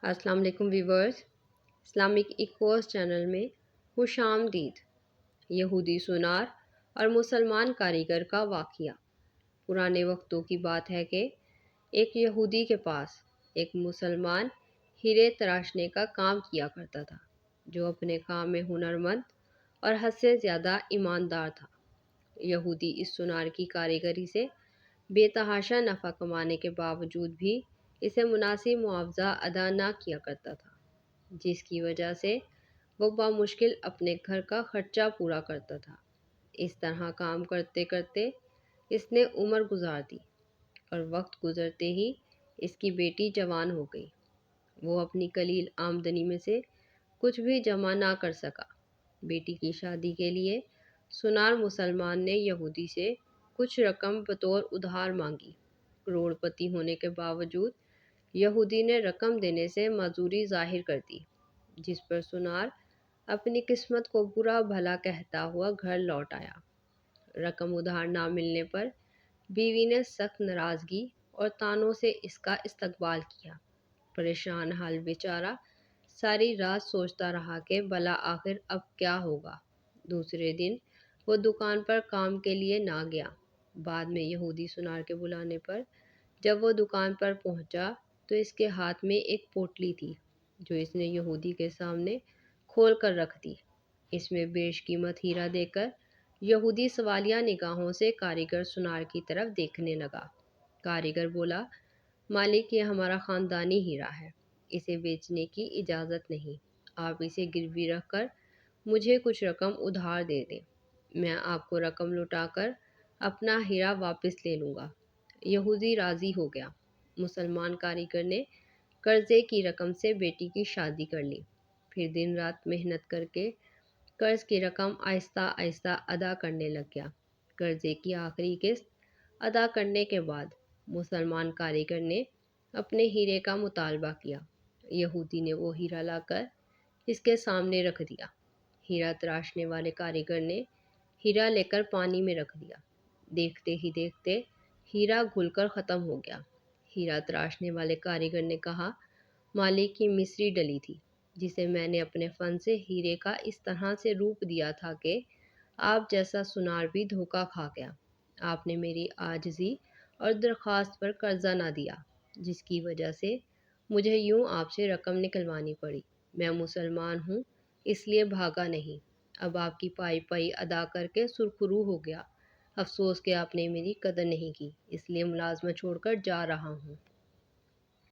السلام علیکم viewers, Islamic ایکوس channel میں خوش آمدید۔ یہودی سونار اور مسلمان کاریگر کا واقعہ۔ پرانے وقتوں کی بات ہے کہ ایک یہودی کے پاس ایک مسلمان ہیرے تراشنے کا کام کیا کرتا تھا، جو اپنے کام میں ہنرمند اور حد سے زیادہ ایماندار تھا۔ یہودی اس سونار کی کاریگری سے بے تحاشا نفع کمانے کے باوجود بھی اسے مناسب معاوضہ ادا نہ کیا کرتا تھا، جس کی وجہ سے وہ بامشکل اپنے گھر کا خرچہ پورا کرتا تھا۔ اس طرح کام کرتے کرتے اس نے عمر گزار دی اور وقت گزرتے ہی اس کی بیٹی جوان ہو گئی۔ وہ اپنی قلیل آمدنی میں سے کچھ بھی جمع نہ کر سکا۔ بیٹی کی شادی کے لیے سونار مسلمان نے یہودی سے کچھ رقم بطور ادھار مانگی۔ کروڑ پتی ہونے کے باوجود یہودی نے رقم دینے سے معذوری ظاہر کر دی، جس پر سونار اپنی قسمت کو برا بھلا کہتا ہوا گھر لوٹ آیا۔ رقم ادھار نہ ملنے پر بیوی نے سخت ناراضگی اور طعنوں سے اس کا استقبال کیا۔ پریشان حال بیچارہ ساری رات سوچتا رہا کہ بلا آخر اب کیا ہوگا۔ دوسرے دن وہ دکان پر کام کے لیے نہ گیا۔ بعد میں یہودی سونار کے بلانے پر جب وہ دکان پر پہنچا تو اس کے ہاتھ میں ایک پوٹلی تھی، جو اس نے یہودی کے سامنے کھول کر رکھ دی۔ اس میں بیش قیمت ہیرا دیکھ کر یہودی سوالیہ نگاہوں سے کاریگر سونار کی طرف دیکھنے لگا۔ کاریگر بولا، مالک، یہ ہمارا خاندانی ہیرا ہے، اسے بیچنے کی اجازت نہیں۔ آپ اسے گروی رکھ کر مجھے کچھ رقم ادھار دے دیں، میں آپ کو رقم لوٹا کر اپنا ہیرا واپس لے لوں گا۔ یہودی راضی ہو گیا۔ مسلمان کاریگر نے قرضے کی رقم سے بیٹی کی شادی کر لی، پھر دن رات محنت کر کے قرض کی رقم آہستہ آہستہ ادا کرنے لگ گیا۔ قرضے کی آخری قسط ادا کرنے کے بعد مسلمان کاریگر نے اپنے ہیرے کا مطالبہ کیا۔ یہودی نے وہ ہیرا لا کر اس کے سامنے رکھ دیا۔ ہیرا تراشنے والے کاریگر نے ہیرا لے کر پانی میں رکھ دیا۔ دیکھتے ہی دیکھتے ہیرا گھل کر ختم ہو گیا۔ ہیرا تراشنے والے کاریگر نے کہا، مالک، کی مصری ڈلی تھی، جسے میں نے اپنے فن سے ہیرے کا اس طرح سے روپ دیا تھا کہ آپ جیسا سونار بھی دھوکہ کھا گیا۔ آپ نے میری عاجزی اور درخواست پر قرضہ نہ دیا، جس کی وجہ سے مجھے یوں آپ سے رقم نکلوانی پڑی۔ میں مسلمان ہوں، اس لیے بھاگا نہیں۔ اب آپ کی پائی پائی ادا کر کے سرخرو ہو گیا۔ افسوس کہ آپ نے میری قدر نہیں کی، اس لیے ملازمت چھوڑ کر جا رہا ہوں۔